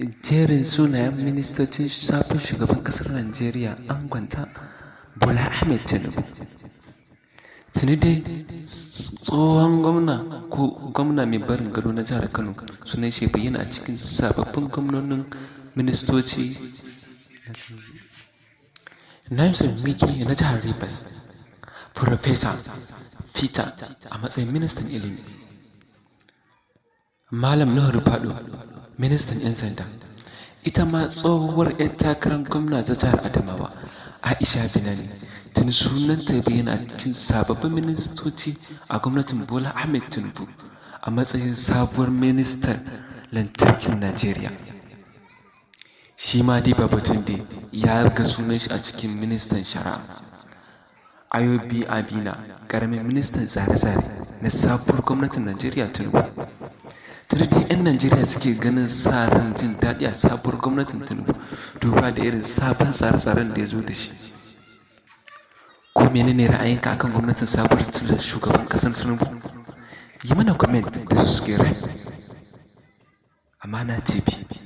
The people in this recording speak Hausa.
jerin sunayen ministocin sabon shugaban ƙasar Najeriya angonta Bola Ahmed Tinubu. Tuni dai tsohon gwamna mai barin gado na jihar Kano sunan shi bayyana a cikin sababbin gwamnonin ministoci Nayimsa Miki na jihar Rivers, Profesa Peter a matsayin ministan ilimi, Malam Nuhu Rufado ministan 'yan sanda, ita ma tsohuwar 'yar takarar gwamna ta jihar Adamawa Aisha Binani tuni sunanta ya bayyana a cikin sababbin ministoci a gwamnatin Bola Ahmed Tinubu a matsayin sabuwar ministan lantarkin Najeriya. Shi ma dai Babatunde ya ga sunan shi a cikin ministan shari'a. Ayobi Abina ƙaramin ministan tsare-tsare na sabuwar gwamnatin Najeriya Tinubu. Tuni dai 'yan Najeriya suke ganin sa ran jin daɗi a sabuwar gwamnatin Tinubu duba da irin sabon tsare-tsaren da ya zo da shi. Ko menene ra'ayinka akan gwamnatin sabuwar shugaban ƙasar Tinubu? Yi mana comment da subscribe. Amana TV.